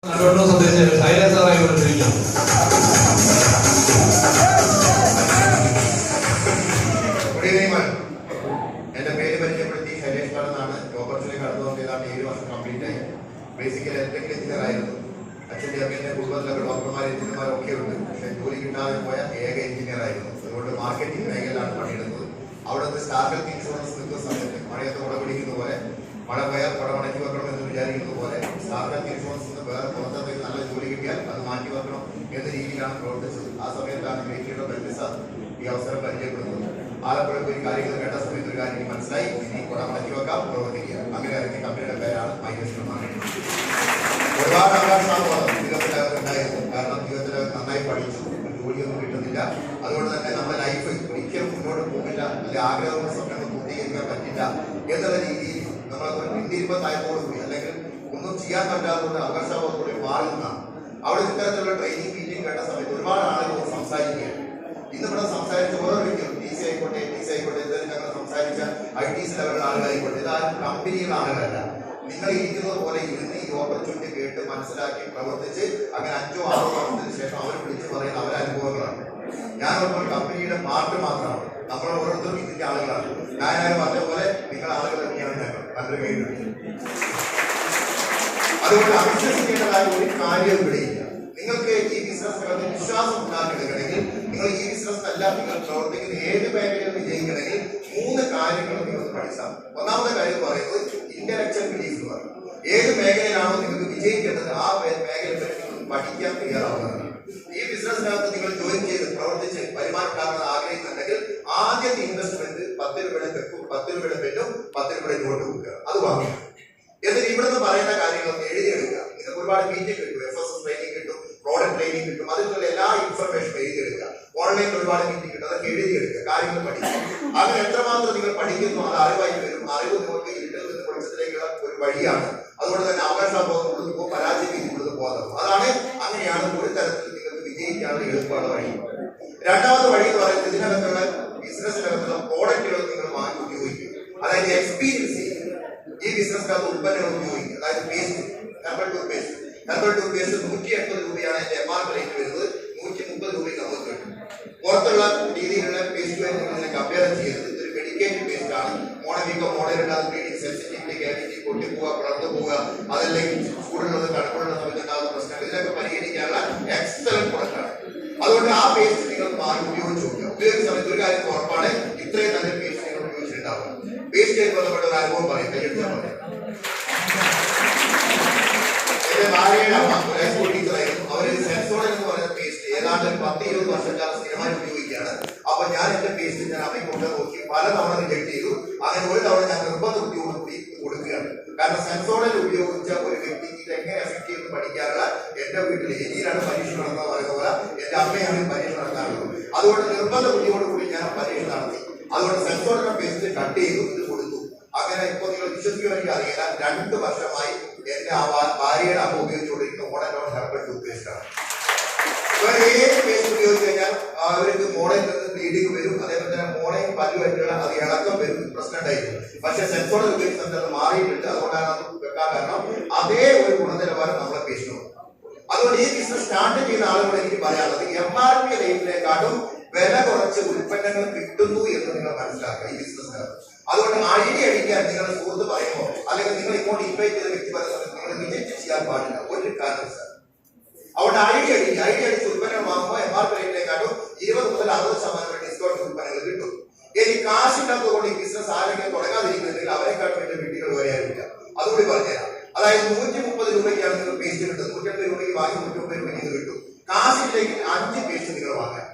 എന്റെ പേര് പരിചയപ്പെടുത്തി ശൈലേഷ് എന്നാണ്. ഓപ്പർച്യൂണിറ്റി കടന്നു നോക്കിയതാണ് 7 വർഷം കംപ്ലീറ്റ് ആയി. ബേസിക്കലി ഇലക്ട്രിക്കൽ എഞ്ചിനീയർ ആയിരുന്നു. അച്ഛൻ്റെ അമ്മേൻ്റെ കുടുംബത്തിലൊക്കെ ഡോക്ടർമാർ എഞ്ചിനീയർമാരും ഒക്കെ ഉണ്ട്. പക്ഷേ ജോലി കിട്ടാതെ പോയ ഏക എഞ്ചിനീയർ ആയിരുന്നു. അതുകൊണ്ട് മാർക്കറ്റിംഗ് മേഖലയിലാണ് പണിയെടുത്തത്. അവിടുത്തെ സ്റ്റാർ ഹെൽത്ത് ഇൻഷുറൻസ് നിൽക്കുന്ന സമയത്ത് മഴയത്ത് കുട പിടിക്കുന്ന പോലെ, മഴ പോയാൽ കുട മടക്കി വെക്കണം എന്ന് വിചാരിക്കുന്ന പോലെ സ്റ്റാർ ഹെൽത്ത് ഇൻഷുറൻസ് വേറെ പുറത്തേക്ക് നല്ല ജോലി കിട്ടിയാൽ അത് മാറ്റി വെക്കണം എന്ന രീതിയിലാണ് പ്രവർത്തിച്ചത്. ആ സമയത്താണ് മേഖലയുടെ ബന്ധുസ ഈ അവസരം പരിചയപ്പെടുന്നത്. ആലപ്പുഴ ഒരു കാര്യങ്ങൾ കേട്ട സമയത്ത് ഒരു കാര്യം മനസ്സിലായി, ഇനി കുട മടക്കി വെക്കാം, പ്രവർത്തിക്കുക. അങ്ങനെ ഇറങ്ങിയ കമ്പനിയുടെ പേരാണ് മൈനസ്മാണ്. ഒരുപാട് ആകാശമാണ് ജീവിതത്തിൽ ഉണ്ടായിരുന്നു. കാരണം ജീവിതത്തിൽ നന്നായി പഠിച്ചു, ജോലിയൊന്നും കിട്ടുന്നില്ല. അതുകൊണ്ട് തന്നെ നമ്മുടെ ലൈഫ് ഒരിക്കലും മുന്നോട്ട് പോകില്ല, അല്ലെങ്കിൽ ആഗ്രഹങ്ങൾ സ്വപ്നങ്ങൾ പൂർത്തീകരിക്കാൻ പറ്റില്ല എന്നുള്ള രീതിയിൽ നമ്മൾ പിന്തിരിപ്പത്തായതോടുകൂടി അല്ലെങ്കിൽ ഒന്നും ചെയ്യാൻ പറ്റാത്തതുകൊണ്ട് അവകാശത്തോടെ മാറുന്നതാണ്. അവിടെ ഇത്തരത്തിലുള്ള ട്രെയിനിങ് മീറ്റിംഗ് കേട്ട സമയത്ത് ഒരുപാട് ആളുകൾ സംസാരിക്കുകയാണ്. ഇന്നിവിടെ സംസാരിച്ച ഓരോ വ്യക്തികളും ടി സി ആയിക്കോട്ടെ, ATC ആയിക്കോട്ടെ, എന്തായാലും ഞങ്ങൾ സംസാരിച്ച ITC ലെവലുള്ള ആളുകളായിക്കോട്ടെ, ഇതാരും കമ്പനിയുടെ ആളുകളല്ല. നിങ്ങൾ ഇരിക്കുന്നത് പോലെ ഇരുന്ന് ഈ ഓപ്പർച്യൂണിറ്റി കേട്ട് മനസ്സിലാക്കി പ്രവർത്തിച്ച് അങ്ങനെ 5-6 വർഷത്തിന് ശേഷം അവർ വിളിച്ച് പറയുന്ന അവരുടെ അനുഭവങ്ങളാണ്. ഞാൻ ഒരു കമ്പനിയുടെ പാർട്ട് മാത്രമാണ്. നമ്മൾ ഓരോരുത്തരും ഇതിന്റെ ആളുകളാണ്. ഞാനാരും പറഞ്ഞ പോലെ നിങ്ങൾ ആളുകൾ തന്നെയാണ് ഞങ്ങൾ നല്ലൊരു കൈ. അതുകൊണ്ട് അവിശ്വസിക്കേണ്ടതായ ഒരു കാര്യം ഇവിടെയില്ല. നിങ്ങൾക്ക് ഈ ബിസിനസ്സിനകത്ത് വിശ്വാസം ഉണ്ടാക്കണമെങ്കിൽ, നിങ്ങൾ ഈ ബിസിനസ്സിനല്ല നിങ്ങൾ പ്രവർത്തിക്കുന്ന ഏത് മേഖലയിൽ വിജയിക്കണമെങ്കിൽ 3 കാര്യങ്ങൾ നിങ്ങൾ പഠിച്ചാൽ. ഒന്നാമത്തെ കാര്യം പറയുന്നത് ഇന്റലക്ച്വൽ ബിലീഫ് എന്ന് പറയും. ഏത് മേഖലയിലാണോ നിങ്ങൾക്ക് വിജയിക്കേണ്ടത് ആ മേഖലയെ പറ്റി നിങ്ങൾ പഠിക്കാൻ തയ്യാറാവുന്നതാണ്. ഈ ബിസിനസ്സിനകത്ത് നിങ്ങൾ ജോയിൻ ചെയ്ത് പ്രവർത്തിച്ച് വരുമാനം ഉണ്ടാക്കുന്ന ആഗ്രഹിക്കുന്നുണ്ടെങ്കിൽ ആദ്യത്തെ ഇൻവെസ്റ്റ്മെന്റ് 10 രൂപയുടെ തെക്കും 10 രൂപയുടെ പെന്നും 10 രൂപയുടെ നോട്ട് കൊടുക്കുക. അത് വാങ്ങുക. എന്നിട്ട് ഇവിടുന്ന് പറയുന്ന കാര്യങ്ങളൊക്കെ എഴുതിയെടുക്കുക. നിങ്ങൾക്ക് ഒരുപാട് മീറ്റിംഗ് കിട്ടും, FSS ട്രെയിനിങ് കിട്ടും, പ്രോഡക്റ്റ് ട്രെയിനിങ് കിട്ടും. അതിലുള്ള എല്ലാ ഇൻഫർമേഷനും എഴുതിയെടുക്കുക. ഓൺലൈനിൽ ഒരുപാട് മീറ്റിംഗ് കിട്ടും, അതൊക്കെ എഴുതിയെടുക്കുക. കാര്യങ്ങൾ പഠിക്കുക. അങ്ങനെ എത്രമാത്രം നിങ്ങൾ പഠിക്കുന്നു അത് അറിവായി വരും. അറിവ് നിങ്ങൾക്ക് ഇരുട്ടിൽ നിന്ന് വെളിച്ചത്തിലേക്കുള്ള ഒരു വഴിയാണ്. അതുകൊണ്ട് തന്നെ അവകാശബോധം കൊടുക്കുമ്പോൾ പരാജയം കൊടുത്ത് പോകുന്നത്. അതാണ് അങ്ങനെയാണ് ഒരു തരത്തിൽ നിങ്ങൾക്ക് വിജയിക്കാനുള്ള എളുപ്പമുള്ള വഴി. രണ്ടാമത്തെ വഴി എന്ന് പറയുന്നത് ഇതിനകത്തുള്ള ബിസിനസ്സിനകത്തുള്ള പ്രോഡക്റ്റുകൾ നിങ്ങൾ വാങ്ങി ഉപയോഗിക്കും. അതായത് എക്സ്പീരിയൻസ് ചെയ്യും. ഈ ബിസിനസ്സിനകത്ത് ഉൽപ്പന്നങ്ങൾ ഉപയോഗിക്കും. അതായത് paste, herbal toothpaste. Herbal toothpaste 180 രൂപയാണ് എന്റെ MRP റേറ്റ് വരുന്നത്. 130 രൂപയ്ക്ക് നമുക്ക് കിട്ടും. പുറത്തുള്ള രീതിയിലുള്ള പേസ്റ്റുമായി നിങ്ങൾ ഇതിനെ കമ്പയർ ചെയ്യരുത്. ഇതൊരു മെഡിക്കേറ്റഡ് പേസ്റ്റ് ആണ്. മോണവീക്കോ മോണലുണ്ടാകുന്ന ബ്ലീഡിംഗ്, സെൻസിറ്റിവിറ്റി, ക്യാവിറ്റി, പൊട്ടിപ്പോവുക, പിളർന്നു പോവുക, അതല്ലെങ്കിൽ ചൂടുള്ളത് തണുപ്പുള്ള സമയത്തുണ്ടാകുന്ന പ്രശ്നങ്ങൾ ഇതിനൊക്കെ പരിഹരിക്കാനുള്ള എക്സലന്റ് പ്രൊഡക്റ്റ് ആണ്. അതുകൊണ്ട് ആ പേസ്റ്റ് നിങ്ങൾ മാറി ഉപയോഗിച്ച് നോക്കുക. ഉപയോഗിച്ച സമയത്ത് ഒരു കാര്യം ഉറപ്പാണ്, ഇത്രയും നല്ല പേസ്റ്റ് നിങ്ങൾ ഉപയോഗിച്ചിട്ടുണ്ടാവുക. പേസ്റ്റ് ബന്ധപ്പെട്ട ഒരു അനുഭവം പറയും, കൈയെടുത്താൽ പറയാം. എന്റെ ഭാര്യയുടെ അമ്മ ഒരു ഹൈസ്കൂൾ ടീച്ചറായിരുന്നു. അവര് സെൻസോഡൻ എന്ന് പറയുന്ന പേസ്റ്റ് ഏതാണ്ട് 10-20 വർഷക്കാലം സ്ഥിരമായി ഉപയോഗിക്കുകയാണ്. അപ്പൊ ഞാൻ എന്റെ പേസ്റ്റ് ഞാൻ അമ്മയ്ക്ക് കൊണ്ട് നോക്കി പലതവണ റിജക്ട് ചെയ്തു. അങ്ങനെ ഒരു തവണ ഞാൻ നിർബന്ധ ബുദ്ധിയോടുകൂടി കൊടുക്കുകയാണ്. കാരണം സെൻസോഡൻ ഉപയോഗിച്ച ഒരു വ്യക്തിക്ക് ഇത് എങ്ങനെ എഫക്ട് ചെയ്യുന്നു പഠിക്കാനുള്ള എന്റെ വീട്ടിൽ എനിയിലാണ് പരീക്ഷ നടന്നത് പറയുന്ന പോലെ എന്റെ അമ്മയാണ് പരീക്ഷ നടത്താറുള്ളത്. അതുകൊണ്ട് നിർബന്ധ ബുദ്ധിയോടുകൂടി ഞാൻ പരീക്ഷ നടത്തി. അതുകൊണ്ട് സെൻസോഡൻ പേസ്റ്റ് കട്ട് ചെയ്തു, ഇത് കൊടുത്തു. അങ്ങനെ ഇപ്പൊ നിങ്ങൾ വിശ്വസിക്കുവാൻ എനിക്ക് അറിയില്ല, 2 വർഷമായി എന്റെ ഭാര്യയുടെ അമ്മ ഉപയോഗിച്ചുകൊണ്ടിരിക്കുന്ന മോഡൽ ഹെർബൽ ടൂത്ത്പേസ്റ്റ് ആണ്. ഏത് പേസ്റ്റ് ഉപയോഗിച്ച് കഴിഞ്ഞാൽ അവർക്ക് മോഡയിൽ നിന്ന് ബ്ലീഡിങ് വരും. അതേപോലെ തന്നെ മോണയും പല്ലുമായിട്ടുള്ള അത് ഇളക്കം വരും, പ്രശ്നം ഉണ്ടായിരുന്നു. പക്ഷെ സെൻസോഡ് ഉപയോഗിച്ച് അത് മാറിയിട്ടുണ്ട്. അതുകൊണ്ടാണ് അത് വെക്കാൻ കാരണം അതേ ഒരു ഗുണനിലവാരം നമ്മളെ പേസ്റ്റിനുണ്ട്. അതുകൊണ്ട് ഈ ബിസിനസ് സ്റ്റാർട്ട് ചെയ്യുന്ന ആളുകളോട് എനിക്ക് പറയാനുള്ളത് MRP റേറ്റിനെക്കാട്ടും വില കുറച്ച് ഉൽപ്പന്നങ്ങൾ കിട്ടുന്നു എന്ന് നിങ്ങൾ മനസ്സിലാക്കുക ഈ ബിസിനസ്സിനകത്ത്. അതുകൊണ്ട് അടിക്കാൻ നിങ്ങളുടെ സുഹൃത്ത് പറയുമോ അല്ലെങ്കിൽ നിങ്ങൾ ഇങ്ങോട്ട് ഇൻവൈറ്റ് ചെയ്ത വ്യക്തി പറയുന്നത് നിങ്ങൾ വിജയിച്ച് ചെയ്യാൻ പാടില്ല ഒരു കാരണവശാലും. അതുകൊണ്ട് ഐഡിയ അടിച്ച് ഉൽപ്പന്നം വാങ്ങുമ്പോൾ MRP റേറ്റിനെക്കാട്ടും 20 മുതൽ 60% ഡിസ്കൗണ്ട് ഉൽപ്പന്നങ്ങൾ കിട്ടും. ഇനി കാശില്ലാത്തതുകൊണ്ട് ഈ ബിസിനസ് ആരെങ്കിലും തുടങ്ങാതിരിക്കുന്നുണ്ടെങ്കിൽ അവരെക്കാട്ടും വലിയ വീട്ടികൾ വരെയായിരിക്കാം. അതുകൂടി പറഞ്ഞുതരാം. അതായത് 130 രൂപയ്ക്കാണ് നിങ്ങൾ പേസ്റ്റ് കിട്ടുന്നത്. 180 രൂപയ്ക്ക് വാങ്ങി 130 രൂപയ്ക്ക് ഇത് കിട്ടും. കാശിലേക്ക് 5 പേസ്റ്റ് നിങ്ങൾ വാങ്ങാം.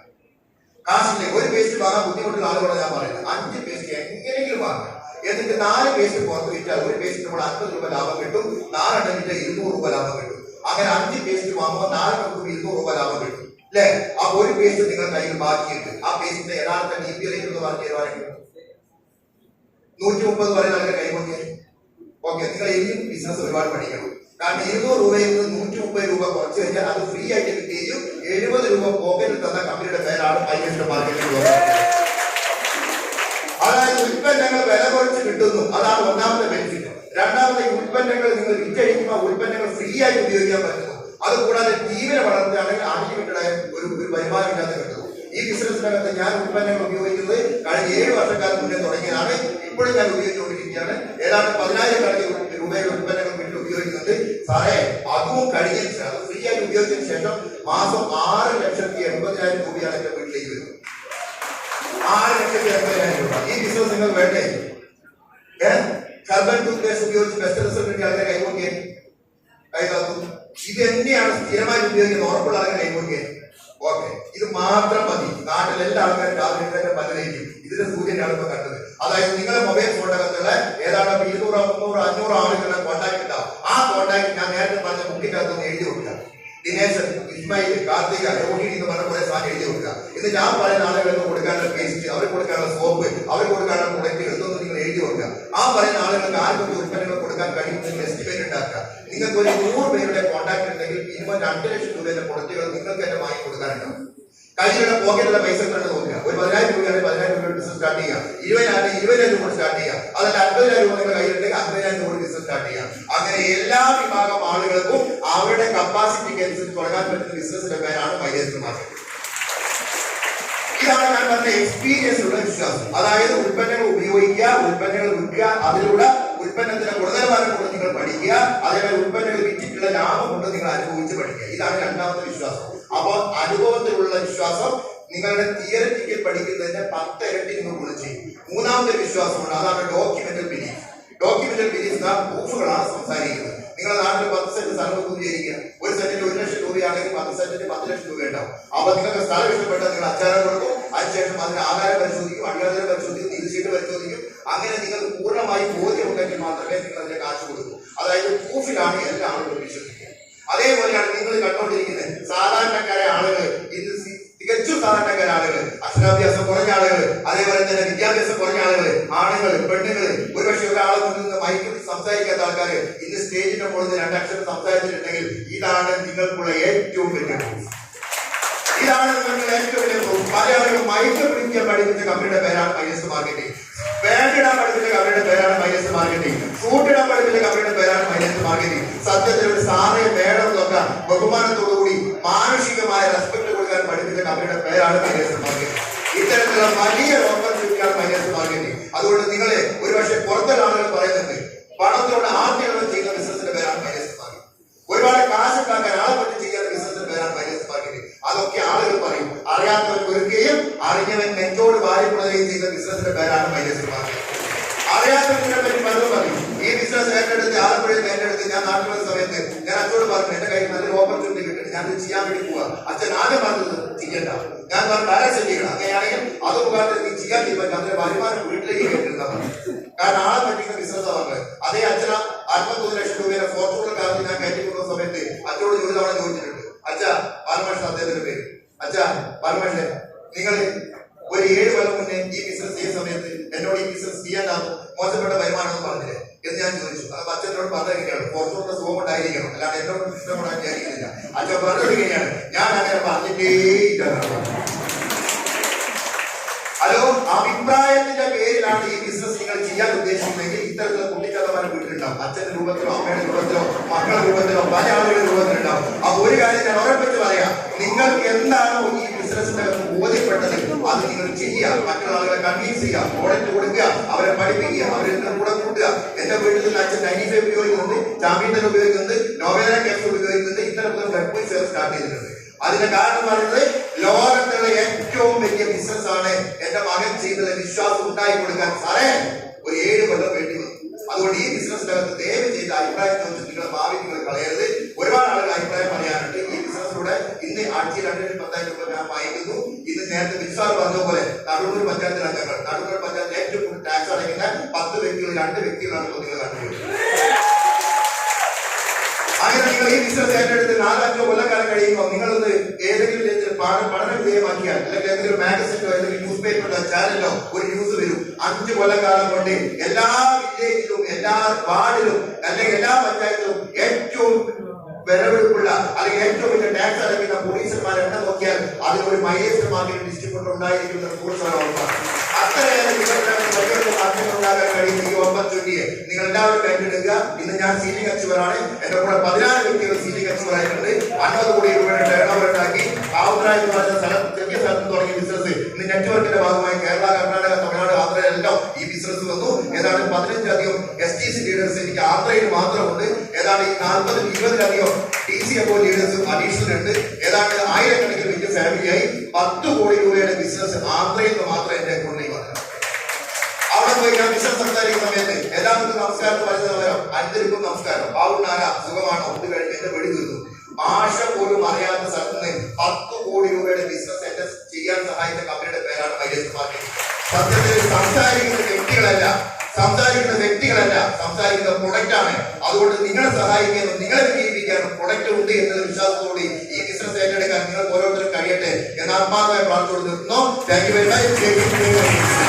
കാശിലേക്ക് ഒരു പേസ്റ്റ് വാങ്ങാൻ ബുദ്ധിമുട്ടുള്ള ആളുകളോട് ഞാൻ പറയുന്നത് 5 പേസ്റ്റ് എങ്ങനെയെങ്കിലും വാങ്ങാം. എന്നിട്ട് 4 പേസ്റ്റ് പുറത്ത് വിറ്റാൽ ഒരു പേസ്റ്റ് നമ്മൾ 50 രൂപ ലാഭം കിട്ടും. 4 വിറ്റാൽ 200 രൂപ ലാഭം കിട്ടും. അങ്ങനെ 5 പേസ്റ്റ് വാങ്ങുമ്പോൾ 4 200 രൂപ ലാഭം കിട്ടും അല്ലെ? അപ്പൊ ഒരു പേസ്റ്റ് നിങ്ങൾ കയ്യിൽ ബാക്കിയിട്ട് ആ പേസ്റ്റിന്റെ യഥാർത്ഥ DP റേറ്റ് എന്ന് പറഞ്ഞു തരുവാണെങ്കിൽ 130 വരെ നല്ല കൈകൊണ്ടിയാൽ ഓക്കെ. നിങ്ങൾ ഇനിയും ബിസിനസ് ഒരുപാട് പഠിക്കണം. കാരണം 200 രൂപയിൽ നിന്ന് 130 രൂപ കുറച്ച് വെച്ചാൽ അത് ഫ്രീ ആയിട്ട് കിട്ടുകയും 70 രൂപ പോക്കറ്റിൽ തന്ന കമ്പനിയുടെ പേരാണ് ഫൈനാൻഷ്യൽ മാർക്കറ്റിംഗ്. അതായത് ഉൽപ്പന്നങ്ങൾ വില കുറച്ച് കിട്ടുന്നു, അതാണ് ഒന്നാമത്തെ ബെനിഫിറ്റ്. രണ്ടാമത്തെ ഉൽപ്പന്നങ്ങൾ നിങ്ങൾ വിറ്റഴിക്കുമ്പോൾ ഉൽപ്പന്നങ്ങൾ ഫ്രീ ആയി ഉപയോഗിക്കാൻ പറ്റുന്നു. അതുകൂടാതെ ടീമിനെ വളർത്തുകയാണെങ്കിൽ അൺലിമിറ്റഡായ ഒരു വരുമാനം ഇല്ലാതെ കിട്ടും. ഈ ബിസിനസ്സിനകത്ത് ഞാൻ ഉൽപ്പന്നങ്ങൾ ഉപയോഗിക്കുന്നത് കഴിഞ്ഞ 7 വർഷക്കാലം മുന്നേ തുടങ്ങിയതാണ്. ഇപ്പോഴും ഞാൻ ഉപയോഗിച്ചുകൊണ്ടിരിക്കുകയാണ്. ഏതാണ്ട് 10,000 രൂപയുടെ ഉൽപ്പന്നങ്ങൾ വീട്ടിൽ ഉപയോഗിക്കുന്നുണ്ട്. സാറേ, അതും കഴിഞ്ഞതിന് ശേഷം, അത് ഫ്രീ ആയി ഉപയോഗിച്ചതിന് ശേഷം മാസം 6,80,000 രൂപയാണ് എന്റെ വീട്ടിലേക്ക് വരുന്നത്. 6,80,000 രൂപ. ഈ ബിസിനസ് നിങ്ങൾ വേണ്ടേ? ഹെർബൽ ടൂത്ത് പേസ്റ്റ് ഉപയോഗിച്ച് ബെസ്റ്റ് റിസൾട്ട് കിട്ടിയ ആൾക്കാരെ കൈകൊണ്ടിയേ കൈകാത്തു. ഇത് തന്നെയാണ് സ്ഥിരമായി ഉപയോഗിക്കുന്ന ഉറപ്പുള്ള ആൾക്കാരെ കൈകൊണ്ടിയേ. ഓക്കെ, ഇത് മാത്രം മതി. നാട്ടിൽ എല്ലാ ആൾക്കാരും രാവിലെ തന്നെ പലരേക്കും ഇതിന്റെ സൂചനയാണ് ഇപ്പൊ കണ്ടത്. അതായത് നിങ്ങളുടെ മൊബൈൽ ഫോണിനകത്തുള്ള ഏതാണ്ട് 200, 300, 500 ആളുകളുടെ കോൺടാക്ട് ഉണ്ടാവും. ആ കോൺടാക്ട് ഞാൻ നേരത്തെ പറഞ്ഞ ബുക്കിന്റെ അകത്ത് എഴുതി കൊടുക്കുക. ദിനേശൻ, ഇസ്മായിൽ, കാർത്തിക, രോഹിണി എന്ന് പറഞ്ഞ കുറെ സാധനം എഴുതി കൊടുക്കുക. എന്നിട്ട് ഞാൻ പറയുന്ന ആളുകൾക്ക് കൊടുക്കാനുള്ള പേസ്റ്റ്, അവർ കൊടുക്കാനുള്ള സോപ്പ്, അവർ കൊടുക്കാനുള്ള പ്രൊഡക്റ്റുകൾ ഇതൊന്നും നിങ്ങൾ എഴുതി കൊടുക്കുക. ആ പറയുന്ന ആളുകൾക്ക് ആർക്കൊക്കെ ഉൽപ്പന്നങ്ങൾ കൊടുക്കാൻ കഴിയുമെന്ന് എസ്റ്റിമേറ്റ് ഉണ്ടാക്കുക. നിങ്ങൾക്ക് ഒരു 100 പേരുടെ കോൺടാക്ട് ഉണ്ടെങ്കിൽ മിനിമം 2 ലക്ഷം രൂപയുടെ പ്രൊഡക്റ്റുകൾ നിങ്ങൾക്ക് തന്നെ വാങ്ങി കൊടുക്കാനുണ്ടാവും. കയ്യിലുള്ള പോക്കറ്റിലുള്ള പൈസ കണ്ട് നോക്കുക. ഒരു 10,000 രൂപയാണ് 10,000 രൂപ ബിസിനസ് സ്റ്റാർട്ട് ചെയ്യുക. 20,000 രൂപ സ്റ്റാർട്ട് ചെയ്യുക. അതല്ല 50,000 രൂപ നിങ്ങളുടെ കയ്യിലുണ്ടെങ്കിൽ 50,000 രൂപ ബിസിനസ് സ്റ്റാർട്ട് ചെയ്യുക. അങ്ങനെ എല്ലാ വിഭാഗം ആളുകൾക്കും അവരുടെ കപ്പാസിറ്റിക്ക് അനുസരിച്ച് തുടങ്ങാൻ പറ്റുന്ന ബിസിനസിന്റെ പേരാണ് മൈലേജ് മാർക്കറ്റ്. ഇതാണ് ഞാൻ പറഞ്ഞ എക്സ്പീരിയൻസ് ഉള്ള വിശ്വാസം. അതായത് ഉൽപ്പന്നങ്ങൾ ഉപയോഗിക്കുക, ഉൽപ്പന്നങ്ങൾ വിൽക്കുക, അതിലൂടെ ഉൽപ്പന്നത്തിന്റെ ഗുണനിലവാരം കൊണ്ട് നിങ്ങൾ പഠിക്കുക, അതേപോലെ ഉൽപ്പന്നങ്ങൾ വിറ്റിട്ടുള്ള ലാഭം കൊണ്ട് നിങ്ങൾ അനുഭവിച്ച് പഠിക്കുക. ഇതാണ് രണ്ടാമത്തെ വിശ്വാസം. അപ്പോൾ അനുഭവത്തിലുള്ള വിശ്വാസം നിങ്ങളുടെ തിയററ്റിക്കൽ പഠിക്കുന്നതിന്റെ 10 ഇരട്ടി നിങ്ങൾ ഗുണം ചെയ്യും. മൂന്നാമത്തെ വിശ്വാസമാണ്, അതാണ് ഡോക്യുമെന്റൽ ബിലീഫ്. ഡോക്യുമെന്റൽ ബിലീഫ് പ്രൂഫുകളാണ് സംസാരിക്കുന്നത്. നിങ്ങളുടെ നാട്ടിൽ 10 സെന്റ് സ്ഥലം വിചാരിക്കുക. ഒരു സെന്റിന് 1 ലക്ഷം രൂപയാണെങ്കിൽ 10 സെന്റിന് 10 ലക്ഷം രൂപ ഉണ്ടാവും. അപ്പൊ നിങ്ങൾക്ക് സ്ഥലം ഇഷ്ടപ്പെട്ടാൽ നിങ്ങൾ അച്ചാരം കൊടുക്കും. അതിനുശേഷം അതിന് ആധാരം പരിശോധിക്കും, അടിയാധാരം പരിശോധിക്കും, നികുതി ഷീറ്റ് പരിശോധിക്കും. അങ്ങനെ നിങ്ങൾക്ക് പൂർണ്ണമായി ബോധ്യമുണ്ടെങ്കിൽ മാത്രമേ നിങ്ങൾ അതിന്റെ കാശ് കൊടുക്കൂ. അതായത് പ്രൂഫിലാണ് എല്ലാ ആളുകളും വിശ്വസിക്കുക. അതേപോലെയാണ് നിങ്ങൾ കണ്ടുകൊണ്ടിരിക്കുന്നത് സാധാരണക്കാരായ ആളുകൾ, ഇന്ന് തികച്ചും സാധാരണക്കാരായ ആളുകൾ, അക്ഷരാഭ്യാസം കുറഞ്ഞ ആളുകൾ, അതേപോലെ തന്നെ വിദ്യാഭ്യാസം കുറഞ്ഞ ആളുകൾ, ആണുങ്ങൾ, പെണ്ണുങ്ങൾ, ഒരുപക്ഷെ ഒരാളെ മുന്നിൽ നിന്ന് മൈക്കിൽ സംസാരിക്കാത്ത ആൾക്കാർ ഇന്ന് സ്റ്റേജിന്റെ മുകളിൽ 2 അക്ഷരം സംസാരിച്ചിട്ടുണ്ടെങ്കിൽ ഇതാണ് നിങ്ങൾക്കുള്ള ഏറ്റവും വലിയ പ്രൂഫ്. ഇതാണ് നിങ്ങളുടെ ഏറ്റവും വലിയ പ്രൂഫ്. പല ആളുകളും മൈക്ക് പിടിക്കാൻ പഠിപ്പിച്ച കമ്പനിയുടെ പേരാണ് മൈനസ് മാർക്കറ്റിംഗ്. ബാൻഡിടാൻ പഠിപ്പിച്ച കമ്പനിയുടെ പേരാണ് മൈനസ് മാർക്കറ്റിംഗ്. ഷൂട്ടിടാൻ പഠിപ്പിച്ച കമ്പനിയുടെ പേരാണ് മൈനസ് മാർക്കറ്റിംഗ്. സത്യത്തിൽ ഒരു സാറേ വേണം നോക്കാൻ ബഹുമാനത്തോടുകൂടി മാനുഷികമായ റെസ്പെക്ട് കൊടുക്കാൻ പഠിപ്പിച്ച കമ്പനിയുടെ പേരാണ് മൈനസ് മാർക്കറ്റിംഗ്. ഇത്തരത്തിലുള്ള വലിയ ഓപ്പർച്യൂണിറ്റിയാണ് മൈനസ് മാർക്കറ്റിംഗ്. അതുകൊണ്ട് നിങ്ങളെ ഒരുപക്ഷെ പുറത്തുള്ള ആളുകൾ പറയുന്നുണ്ട് പണത്തോട് ആദ്യം ചെയ്യുന്ന ബിസിനസിന്റെ പേരാണ് മൈനസ് മാർക്കറ്റിംഗ്. ഒരുപാട് കാശുണ്ടാക്കാൻ ആളെ പറ്റി ചെയ്യുന്ന ബിസിനസിന്റെ പേരാണ് മൈനസ് മാർക്കറ്റിംഗ്. അതൊക്കെ ആളുകൾ പറയും. അറിയാത്തവൻ വെറുക്കുകയും അറിഞ്ഞവൻ നെഞ്ചോട് വാരിപ്പുണരുകയും ചെയ്യുന്ന ബിസിനസിന്റെ പേരാണ് മൈനസ് മാർക്കറ്റിംഗ്. അറിയാത്തവനെ പറ്റി പലരും പറയും. ഈ ബിസിനസ് ഏറ്റെടുത്ത് ആലപ്പുഴയിൽ ഏറ്റെടുത്ത് ഞാൻ നാട്ടിൽ വന്ന സമയത്ത് ഞാൻ അച്ഛനോട് പറഞ്ഞു എന്റെ കയ്യിൽ നല്ലൊരു ഓപ്പർച്യൂണിറ്റി കിട്ടും, ഞാൻ ചെയ്യാൻ വേണ്ടി പോവാ. അച്ഛൻ ആദ്യം പറഞ്ഞത് ചെയ്യണ്ട, ഞാൻ ഡയറക്ഷൻ ചെയ്യണം. അങ്ങനെയാണെങ്കിൽ അത് മുഖാന്തരം നീ ചെയ്യാൻ തീരുമാനിക്കും. അതിന്റെ വരുമാനം വീട്ടിലേക്ക് ഏറ്റെടുത്താൽ മതി. കാരണം ആളെ പറ്റിക്കുന്ന ബിസിനസ് പറഞ്ഞത്. അതേ അച്ഛന 53 ലക്ഷം രൂപയുടെ ഫോർച്യൂണർ കാറിൽ ഞാൻ കയറ്റിക്കൊണ്ട സമയത്ത് അച്ഛനോട് ഒരു തവണ ചോദിച്ചിട്ടുണ്ട്. അച്ഛാ, ബാലമാഷ് അദ്ദേഹത്തിന്റെ പേര്, അച്ഛാ ബാലമാഷെ, നിങ്ങൾ ഒരു 7 കൊല്ലം മുന്നേ ഈ ബിസിനസ് ചെയ്യുന്ന സമയത്ത് എന്നോട് ഈ ബിസിനസ് ചെയ്യാനാകും മോശപ്പെട്ട വരുമാനം എന്ന് പറഞ്ഞില്ലേ എന്ന് ഞാൻ ചോദിച്ചു. അപ്പൊ അച്ഛനോട് പറഞ്ഞിരിക്കുകയാണ്, ഫോർച്യൂണറിന്റെ സുഖം കൊണ്ടായിരിക്കണം, അല്ലാണ്ട് എന്നോട് ഇഷ്ടം കൊണ്ടാണ് വിചാരിക്കുന്നില്ല. അച്ഛൻ പറഞ്ഞിരിക്കുകയാണ്, ഞാൻ അങ്ങനെ പറഞ്ഞിട്ടേ ഇല്ല. ഹലോ, അഭിപ്രായത്തിന്റെ പേരിലാണ് ഈ ബിസിനസ് നിങ്ങൾ ചെയ്യാൻ ഉദ്ദേശിക്കുന്നതെങ്കിൽ ഇത്തരത്തിലുള്ള കുട്ടിക്കഥമാരും വീട്ടിലുണ്ടാവും. അച്ഛന്റെ രൂപത്തിലോ അമ്മയുടെ രൂപത്തിലോ മക്കളുടെ രൂപത്തിലോ പല ആളുകളുടെ രൂപത്തിലുണ്ടാവും. അപ്പൊ ഒരു കാര്യം ഞാൻ ഉറപ്പിച്ച് പറയാം, നിങ്ങൾക്ക് എന്താണോ ഈ ബിസിനസിന്റെ ബോധ്യപ്പെട്ടത് അത് നിങ്ങൾ ചെയ്യുക. മറ്റുള്ള ആളുകളെ കൺവീൻസ് ചെയ്യുക, പ്രോഡക്റ്റ് കൊടുക്കുക, അവരെ പഠിപ്പിക്കുക, അവരെ കൂടെ കൂട്ടുക. എന്റെ വീട്ടിൽ നിന്ന് അച്ഛൻ 95 ഉപയോഗിക്കുന്നുണ്ട്, ചാമ്പ്യൻ ഉപയോഗിക്കുന്നുണ്ട്, നോവേല ക്യാപ്സൂൾ ഉപയോഗിക്കുന്നുണ്ട്. ഇത്തരത്തിലുള്ള വെബ് സ്റ്റാർട്ട് ചെയ്തിട്ടുണ്ട്. അതിന്റെ കാരണം പറയുന്നത് ലോകത്തുള്ള ഏറ്റവും വലിയ ബിസിനസ് ആണ് എന്റെ മകൻ ചെയ്തത്. വിശ്വാസം ഉണ്ടായി കൊടുക്കാൻ സാറേ ഒരു 7 കൊല്ലം വേണ്ടി വന്നു. അതുകൊണ്ട് ഈ ബിസിനസ്സിനകത്ത് ദയവ് ചെയ്ത് അഭിപ്രായം ചോദിച്ചിട്ട് നിങ്ങളുടെ ഭാവി നിങ്ങൾ കളയരുത്. ഒരുപാട് ആളുകൾ അഭിപ്രായം പറയാനുണ്ട്. ഈ ബിസിനസ്സിലൂടെ ഇന്ന് ആഴ്ചയിൽ 2,10,000 രൂപ ഞാൻ വാങ്ങിക്കുന്നു. ഇന്ന് നേരത്തെ വിശ്വാസം പറഞ്ഞ പോലെ നടുവൂർ പഞ്ചായത്തിലെ അംഗങ്ങൾ, നടുവൂർ പഞ്ചായത്ത് ഏറ്റവും കൂടുതൽ ടാക്സ് അടയ്ക്കുന്ന 10 വ്യക്തികൾ 2 വ്യക്തികളാണ് നിങ്ങൾ കണ്ടുപിടിക്കുന്നത്. അങ്ങനെ നിങ്ങൾ ഈ ബിസിനസ് ഏറ്റെടുത്ത് 4-5 കൊല്ലക്കാലം കഴിയുമ്പോൾ നിങ്ങളൊന്ന് ഏതെങ്കിലും രീതിയിൽ പഠന വിധേയമാക്കിയാൽ, അല്ലെങ്കിൽ ഏതെങ്കിലും മാഗസിനോ ഏതെങ്കിലും ന്യൂസ് പേപ്പറിലോ ചാനലിലോ ഒരു ന്യൂസ് വരും, 5 കൊല്ലക്കാലം കൊണ്ട് എല്ലാ വില്ലേജിലും എല്ലാ വാർഡിലും അല്ലെങ്കിൽ എല്ലാ പഞ്ചായത്തിലും ഏറ്റവും വിലവെടുപ്പുള്ള അല്ലെങ്കിൽ ഏറ്റവും വലിയ ടാക്സ് അടയ്ക്കുന്ന പോലീസുമാരെ എണ്ണം നോക്കിയാൽ അതിനൊരു മൈലേജ് മാർക്കറ്റ് ഡിസ്ട്രിബ്യൂട്ടർ ഉണ്ടായിരിക്കുന്ന അത്രയേറെ ഉണ്ടാകാൻ കഴിയുന്ന ഈ ഓപ്പർച്യൂണിറ്റിയെ നിങ്ങൾ എല്ലാവരും ഏറ്റെടുക്കുക. ഇന്ന് ഞാൻ സീലിംഗ് അച്ചീവറാണ്. എന്റെ കൂടെ 16 വ്യക്തികൾ സീലിംഗ് അച്ചീവറായിട്ടുണ്ട്. 50 കോടി രൂപയുടെ ടേൺ ഓവർ ഉണ്ടാക്കി ആവുദ്ര എന്ന് പറഞ്ഞ സ്ഥലം, ചെറിയ സ്ഥലത്ത് തുടങ്ങിയ ബിസിനസ് ഇന്ന് നെറ്റ്വർക്കിന്റെ ഭാഗമായി കേരള, കർണാടക, തമിഴ്നാട്, ആന്ധ്രയിലെല്ലാം ഈ ബിസിനസ് വന്നു. ഏതാണ്ട് 15 STC ലീഡേഴ്സ് എനിക്ക് ആന്ധ്രയിൽ മാത്രമുണ്ട്. ഏതാണ്ട് 40-20 TCFO ലീഡേഴ്സും അഡീഷണൽ ഉണ്ട്. ഏതാണ്ട് 1000കണക്കിന് വലിയ ഫാമിലിയായി 10 കോടി രൂപയുടെ ബിസിനസ് ആന്ധ്രയിൽ നിന്ന് മാത്രം എന്റെ അക്കൗണ്ടിൽ വന്നു. അവിടെ പോയി ഞാൻ ബിസിനസ് സംസാരിക്കുന്ന സമയത്ത് എല്ലാവർക്കും നമസ്കാരം പറയുന്നവരോ അഞ്ചരിക്കും നമസ്കാരം, പാവുണ്ണാര സുഖമാണോ, ഇത് കഴിഞ്ഞ് എന്റെ വെടി തീർന്നു. ഭാഷ പോലും അറിയാത്ത സ്ഥലത്ത് നിന്ന് 10 കോടി രൂപയുടെ ബിസിനസ് എന്നെ ചെയ്യാൻ സഹായിച്ച കമ്പനിയുടെ പേരാണ് മൈലേജ് മാർക്കറ്റ്. സത്യത്തിൽ സംസാരിക്കുന്ന വ്യക്തികളല്ല, സംസാരിക്കുന്ന പ്രൊഡക്റ്റ് ആണ്. അതുകൊണ്ട് നിങ്ങളെ സഹായിക്കാനും നിങ്ങളെ വിജയിപ്പിക്കാനും പ്രൊഡക്റ്റ് ഉണ്ട് എന്നുള്ള വിശ്വാസത്തോടെ ഈ ബിസിനസ് ഏറ്റെടുക്കാൻ നിങ്ങൾ ഓരോരുത്തരും കഴിയട്ടെ എന്ന് ആത്മാർത്ഥമായി പ്രാർത്ഥിച്ചു കൊടുക്കുന്നു. Thank you very much.